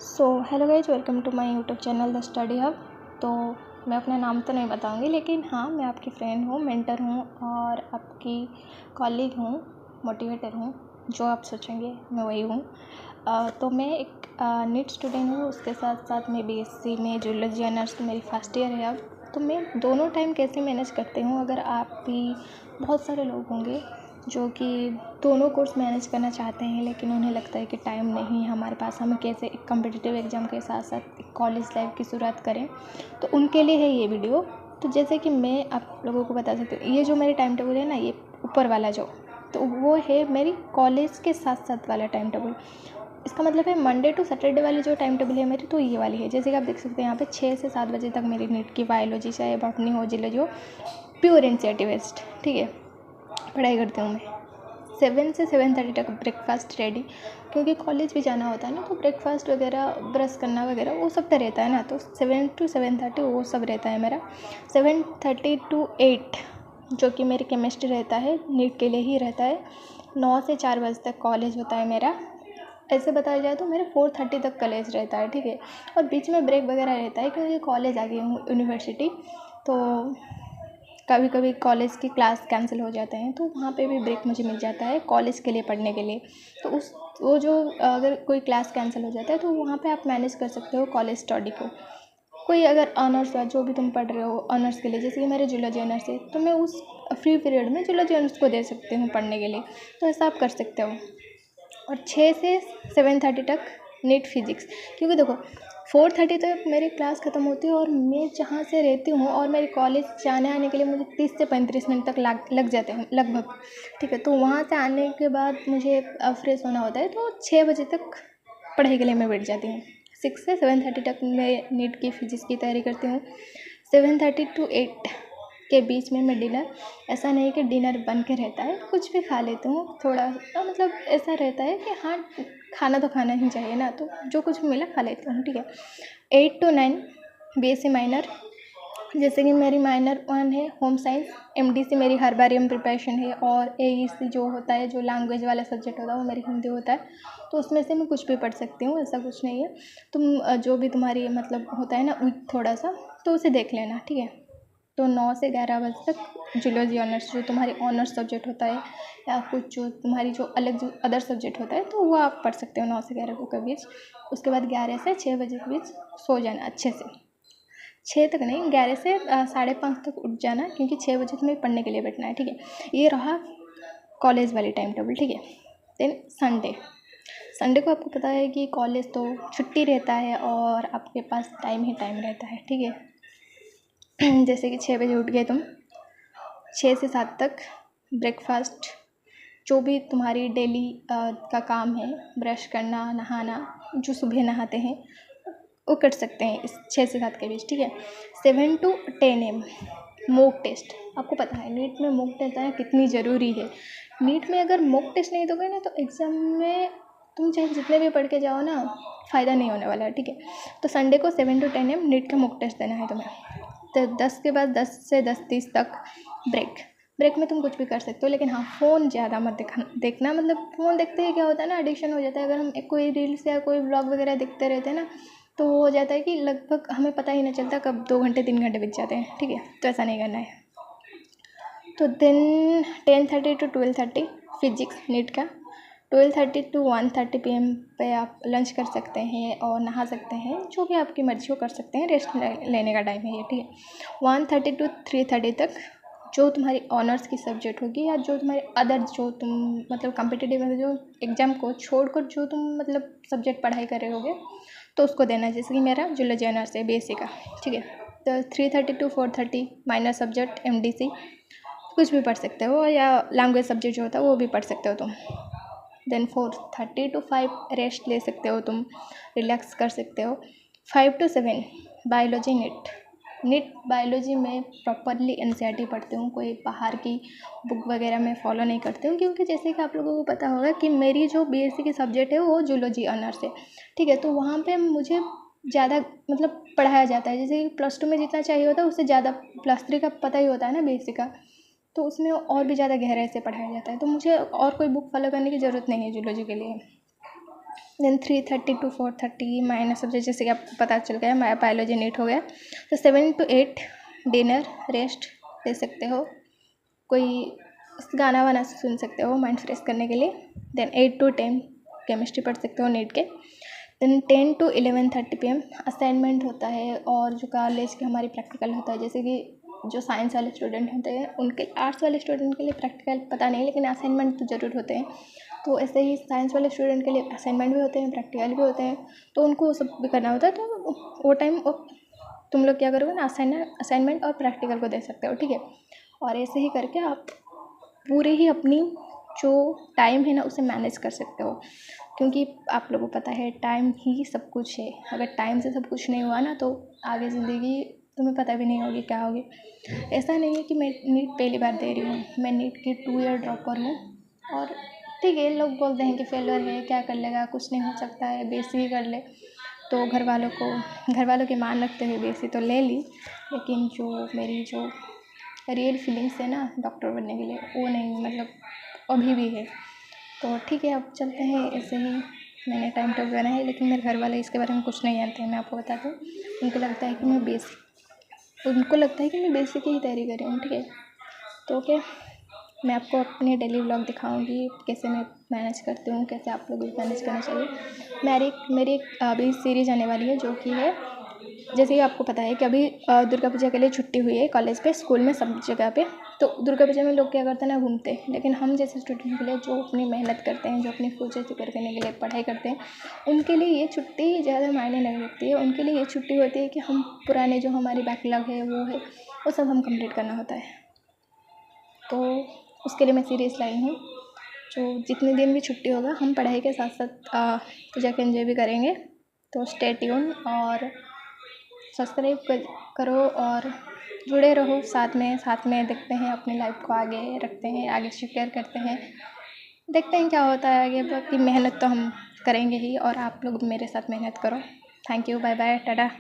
So hello guys, welcome to my YouTube channel the study hub. तो मैं अपना नाम तो नहीं बताऊंगी, लेकिन हाँ, मैं आपकी फ्रेंड हूँ, मेंटर हूँ और आपकी कॉलीग हूँ, मोटिवेटर हूँ। जो आप सोचेंगे मैं वही हूँ। तो मैं एक नीट स्टूडेंट हूँ, उसके साथ साथ मैं बीएससी में जूलॉजी ऑनर्स, मेरी फर्स्ट ईयर है अब। तो मैं दोनों टाइम कैसे मैनेज करती हूँ, अगर आप भी, बहुत सारे लोग होंगे जो कि दोनों कोर्स मैनेज करना चाहते हैं, लेकिन उन्हें लगता है कि टाइम नहीं है हमारे पास, हम कैसे एक कम्पिटिटिव एग्ज़ाम के साथ साथ कॉलेज लाइफ की शुरुआत करें। तो उनके लिए है ये वीडियो। तो जैसे कि मैं आप लोगों को बता सकती हूँ, ये जो मेरी टाइम टेबल है ना, ये ऊपर वाला जो, तो वो है मेरी कॉलेज के साथ साथ वाला टाइम टेबल। इसका मतलब है मंडे टू सैटरडे वाली जो टाइम टेबल है मेरी, तो ये वाली है। जैसे कि आप देख सकते हैं यहाँ पे 6 से 7 बजे तक मेरी नीट की बायोलॉजी, चाहे बॉटनी हो, जियोलॉजी हो, प्योर एनसीईआरटी बेस्ड, ठीक है, पढ़ाई करती हूँ मैं। 7 से 7:30 तक ब्रेकफास्ट रेडी, क्योंकि कॉलेज भी जाना होता है ना, तो ब्रेकफास्ट वगैरह, ब्रश करना वगैरह वो सब तो रहता है ना। तो 7 to 7:30 वो सब रहता है मेरा। 7:30 to 8 जो कि मेरी केमिस्ट्री रहता है, नीट के लिए ही रहता है। 9 से 4 बजे तक कॉलेज होता है मेरा। ऐसे बताया जाए तो मेरा 4:30 तक कॉलेज रहता है, ठीक है। और बीच में ब्रेक वगैरह रहता है, क्योंकि कॉलेज आ गई हूँ यूनिवर्सिटी, तो कभी कभी कॉलेज की क्लास कैंसिल हो जाते हैं, तो वहाँ पे भी ब्रेक मुझे मिल जाता है कॉलेज के लिए पढ़ने के लिए। तो वो जो, अगर कोई क्लास कैंसिल हो जाता है तो वहाँ पे आप मैनेज कर सकते हो कॉलेज स्टडी को। कोई अगर ऑनर्स है, जो भी तुम पढ़ रहे हो ऑनर्स के लिए, जैसे कि मेरे जूलॉजी ऑनर्स है, तो मैं उस फ्री पीरियड में जूलॉजी ऑनर्स को दे सकती हूँ पढ़ने के लिए। तो ऐसा आप कर सकते हो। और 6 से 7:30 तक नीट फिजिक्स, क्योंकि देखो 4:30 तक मेरी क्लास ख़त्म होती है और मैं जहाँ से रहती हूँ और मेरे कॉलेज जाने आने के लिए मुझे 30 से 35 मिनट तक लग जाते हैं लगभग, ठीक है। तो वहाँ से आने के बाद मुझे फ्रेश होना होता है, तो 6 बजे तक पढ़ाई के लिए मैं बैठ जाती हूँ। 6 से 7:30 तक मैं नीट की फिजिक्स की तैयारी करती हूँ। 7:30 to 8 के बीच में मैं डिनर, ऐसा नहीं कि डिनर बन के रहता है, कुछ भी खा लेती हूँ थोड़ा सा, मतलब ऐसा रहता है कि हाँ, खाना तो खाना ही चाहिए ना, तो जो कुछ भी मिला खा लेती हूँ, ठीक है। 8 to 9 बीएससी माइनर, जैसे कि मेरी माइनर 1 है होम साइंस, एमडीसी मेरी हर्बारियम प्रिपरेशन है, और एईसी जो होता है, जो लैंग्वेज वाला सब्जेक्ट होता है, वो मेरी हिंदी होता है। तो उसमें से मैं कुछ भी पढ़ सकती हूँ, ऐसा कुछ नहीं है। तुम जो भी तुम्हारी मतलब होता है ना वीक थोड़ा सा, तो उसे देख लेना, ठीक है। तो 9 से 11 बजे तक जूलॉजी ऑनर्स, जो तुम्हारी ऑनर्स सब्जेक्ट होता है, या कुछ जो तुम्हारी जो अलग जो अदर सब्जेक्ट होता है, तो वो आप पढ़ सकते हो 9 से 11 को के बीच। उसके बाद 11 से 6 बजे के बीच सो जाना अच्छे से। 6 तक नहीं, 11 से 5:30 तक उठ जाना, क्योंकि 6 बजे तुम्हें पढ़ने के लिए बैठना है, ठीक है। ये रहा कॉलेज वाली टाइम टेबल, ठीक है। देन संडे को आपको पता है कि कॉलेज तो छुट्टी रहता है और आपके पास टाइम ही टाइम रहता है, ठीक है। जैसे कि 6 बजे उठ गए तुम, 6 से 7 तक ब्रेकफास्ट, जो भी तुम्हारी डेली का काम है, ब्रश करना, नहाना, जो सुबह नहाते हैं वो कर सकते हैं इस 6 से 7 के बीच, ठीक है। 7 to 10 AM मॉक टेस्ट, आपको पता है नीट में मॉक टेस्ट आना कितनी ज़रूरी है। नीट में अगर मॉक टेस्ट नहीं दोगे ना, तो एग्ज़ाम में तुम चाहे जितने भी पढ़ के जाओ ना, फ़ायदा नहीं होने वाला है, ठीक है। तो संडे को 7 to 10 AM नीट का मॉक टेस्ट देना है तुम्हें। तो 10 के बाद 10 से 10:30 तक ब्रेक में तुम कुछ भी कर सकते हो, लेकिन हाँ, फ़ोन ज़्यादा मत देखना, मतलब फ़ोन देखते ही क्या होता है ना, एडिक्शन हो जाता है। अगर हम कोई रील्स या कोई ब्लॉग वगैरह देखते रहते हैं ना, तो हो जाता है कि लगभग हमें पता ही नहीं चलता कब 2 घंटे 3 घंटे बीत जाते हैं, ठीक है। तो ऐसा नहीं करना है। तो दिन 10:30 to 12:30 फिजिक्स नीट का। 12:30 to 1:30 PM पे आप लंच कर सकते हैं और नहा सकते हैं, जो भी आपकी मर्ज़ी हो कर सकते हैं, रेस्ट लेने का टाइम है ये, ठीक है। 1:30 to 3:30 तक जो तुम्हारी ऑनर्स की सब्जेक्ट होगी, या जो तुम्हारे अदर, जो तुम मतलब कम्पिटिटिव जो एग्ज़ाम को छोड़कर जो तुम मतलब सब्जेक्ट पढ़ाई कर रहे होगे, तो उसको देना है। जैसे कि मेरा जूलॉजी ऑनर्स है बीएससी का, ठीक है। तो 3:30 to 4:30 माइनर सब्जेक्ट एमडीसी, कुछ भी पढ़ सकते हो, या लैंग्वेज सब्जेक्ट जो होता है वो भी पढ़ सकते हो तुम। देन 4:30 to 5 रेस्ट ले सकते हो तुम, रिलैक्स कर सकते हो। 5 to 7 बायोलॉजी नीट बायोलॉजी में प्रॉपरली एनसीईआरटी पढ़ती हूँ, कोई बाहर की बुक वगैरह मैं फॉलो नहीं करती हूँ, क्योंकि जैसे कि आप लोगों को पता होगा कि मेरी जो बीएससी की सब्जेक्ट है वो जूलॉजी ऑनर्स है, ठीक है। तो वहाँ पे मुझे ज़्यादा मतलब पढ़ाया जाता है, जैसे कि +2 में जितना चाहिए होता है उससे ज़्यादा, +3 का पता ही होता है ना बीएससी का, तो उसमें और भी ज़्यादा गहराई से पढ़ाया जाता है। तो मुझे और कोई बुक फॉलो करने की ज़रूरत नहीं है जूलॉजी के लिए। देन 3:30 to 4:30 माइनस सब्जेक्ट, जैसे कि आपको पता चल गया मैं बायोलॉजी नीट हो गया। तो 7 to 8 डिनर, रेस्ट ले सकते हो, कोई गाना वाना सुन सकते हो माइंड फ्रेश करने के लिए। देन 8 to 10 केमिस्ट्री पढ़ सकते हो नीट के। देन 10 to 11:30 PM असाइनमेंट होता है, और जो कॉलेज के हमारी प्रैक्टिकल होता है, जैसे कि जो साइंस वाले स्टूडेंट होते हैं उनके, आर्ट्स वाले स्टूडेंट के लिए प्रैक्टिकल पता नहीं, लेकिन असाइनमेंट तो ज़रूर होते हैं। तो ऐसे ही साइंस वाले स्टूडेंट के लिए असाइनमेंट भी होते हैं, प्रैक्टिकल भी होते हैं, तो उनको वो सब भी करना होता है। तो वो टाइम तुम लोग क्या करोगे ना, असाइनमेंट और प्रैक्टिकल को दे सकते हो, ठीक है। और ऐसे ही करके आप पूरे ही अपनी जो टाइम है ना उसे मैनेज कर सकते हो, क्योंकि आप लोगों को पता है टाइम ही सब कुछ है। अगर टाइम से सब कुछ नहीं हुआ ना तो आगे ज़िंदगी तुम्हें पता भी नहीं होगी क्या होगी। ऐसा नहीं है कि मैं नीट पहली बार दे रही हूँ, मैं नीट की 2 ईयर ड्रॉपर हूँ। और ठीक है, लोग बोलते हैं कि फेलियर है, क्या कर लेगा, कुछ नहीं हो सकता है, बेसी ही कर ले। तो घर वालों की मान रखते हुए बेसी तो ले ली, लेकिन जो मेरी जो रियल फीलिंग्स है ना डॉक्टर बनने के लिए, वो नहीं, मतलब अभी भी है। तो ठीक है, अब चलते हैं। ऐसे ही मैंने टाइम टेबल बनाया है, लेकिन मेरे घर वाले इसके बारे में कुछ नहीं जानते हैं, मैं आपको बता दूँ। उनको लगता है कि मैं बेसिक की ही तैयारी कर रही हूँ, ठीक है। तो ओके, मैं आपको अपने डेली व्लॉग दिखाऊंगी, कैसे मैं मैनेज करती हूँ, कैसे आप लोग भी मैनेज करना चाहिए। मेरी एक अभी सीरीज आने वाली है, जो कि है, जैसे कि आपको पता है कि अभी दुर्गा पूजा के लिए छुट्टी हुई है कॉलेज पे, स्कूल में, सब जगह पे। तो दुर्गा पूजा में लोग क्या करते हैं ना, घूमते हैं। लेकिन हम जैसे स्टूडेंट के लिए, जो अपनी मेहनत करते हैं, जो अपनी फ्यूचर सिक्योर करने के लिए पढ़ाई करते हैं, उनके लिए ये छुट्टी ज़्यादा मायने नहीं रखती है। उनके लिए ये छुट्टी होती है कि हम पुराने जो हमारी बैकलॉग है वो सब हम कंप्लीट करना होता है। तो उसके लिए मैं सीरीज़ लाई हूँ, जो जितने दिन भी छुट्टी होगा हम पढ़ाई के साथ साथ पूजा के एंजॉय भी करेंगे। तो स्टे ट्यून और सब्सक्राइब करो और जुड़े रहो साथ में देखते हैं, अपनी लाइफ को आगे रखते हैं, आगे शेयर करते हैं, देखते हैं क्या होता है आगे। बाकी मेहनत तो हम करेंगे ही, और आप लोग मेरे साथ मेहनत करो। Thank you, bye bye, Tata.